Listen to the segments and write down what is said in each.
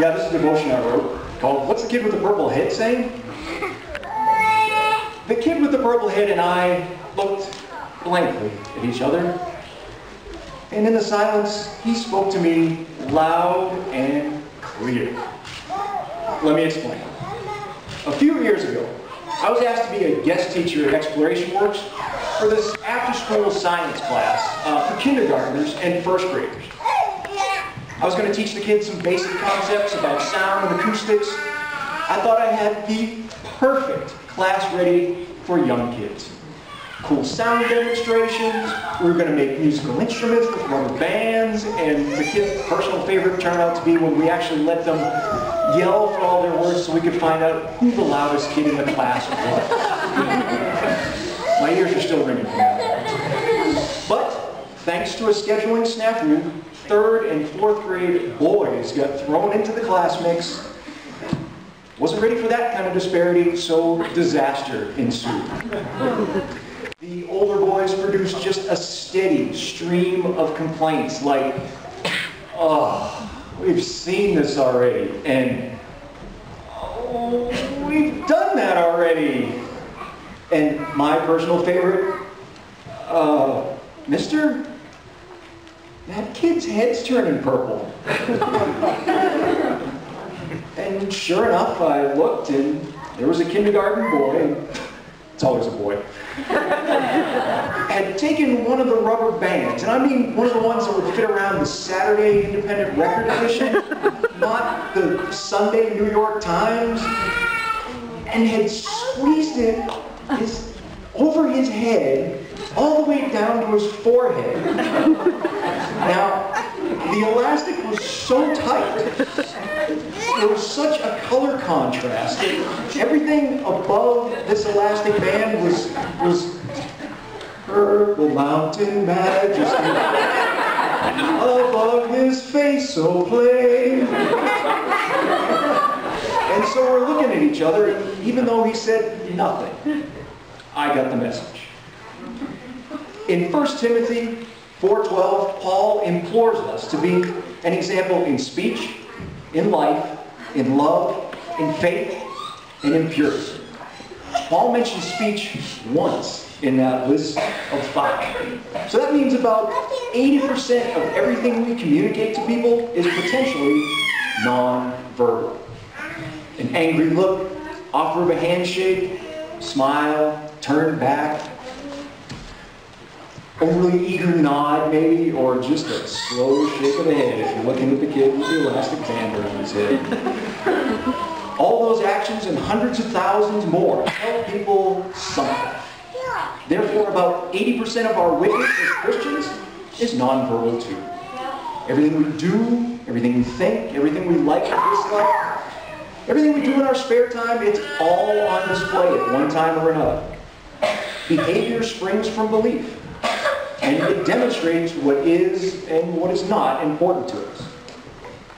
Yeah, this is a devotion I wrote called "What's the Kid with the Purple Head Saying?" The kid with the purple head and I looked blankly at each other, and in the silence, he spoke to me loud and clear. Let me explain. A few years ago, I was asked to be a guest teacher at Exploration Works for this after-school science class for kindergartners and first graders. I was going to teach the kids some basic concepts about sound and acoustics. I thought I had the perfect class ready for young kids. Cool sound demonstrations, we were going to make musical instruments with rubber bands, and the kids' personal favorite turned out to be when we actually let them yell for all their words so we could find out who the loudest kid in the class was. My ears are still ringing from that. But thanks to a scheduling snafu, 3rd and 4th grade boys got thrown into the class mix. Wasn't ready for that kind of disparity, so disaster ensued. The older boys produced just a steady stream of complaints like, "Oh, we've seen this already," and "Oh, we've done that already." And my personal favorite, "Mister, that kid's head's turning purple." And sure enough, I looked and there was a kindergarten boy, and it's always a boy, had taken one of the rubber bands, and I mean one of the ones that would fit around the Saturday Independent Record Edition, not the Sunday New York Times, and had squeezed it over his head all the way down to his forehead. Now, the elastic was so tight, there was such a color contrast that everything above this elastic band was purple mountain majesty, above his face so plain. And so we're looking at each other, and even though he said nothing, I got the message. In 1 Timothy 4:12, Paul implores us to be an example in speech, in life, in love, in faith, and in purity. Paul mentions speech once in that list of 5. So that means about 80% of everything we communicate to people is potentially non-verbal. An angry look, offer of a handshake, smile, turn back, overly eager nod maybe, or just a slow shake of the head if you're looking at the kid with the elastic band around his head. All those actions and hundreds of thousands more tell people something. Therefore, about 80% of our witness as Christians is nonverbal too. Everything we do, everything we think, everything we like or dislike, everything we do in our spare time, it's all on display at one time or another. Behavior springs from belief, and it demonstrates what is and what is not important to us.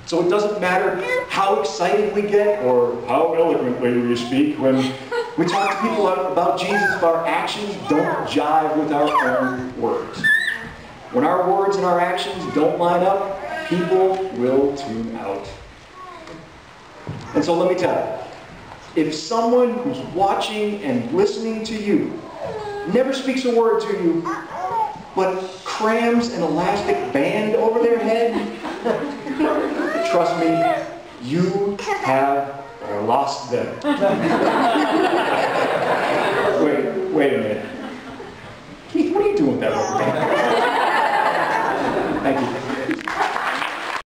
So it doesn't matter how excited we get or how eloquently we speak when we talk to people about Jesus, if our actions don't jive with our own words. When our words and our actions don't line up, people will tune out. And so let me tell you, if someone who's watching and listening to you never speaks a word to you, but crams an elastic band over their head, trust me, you have lost them.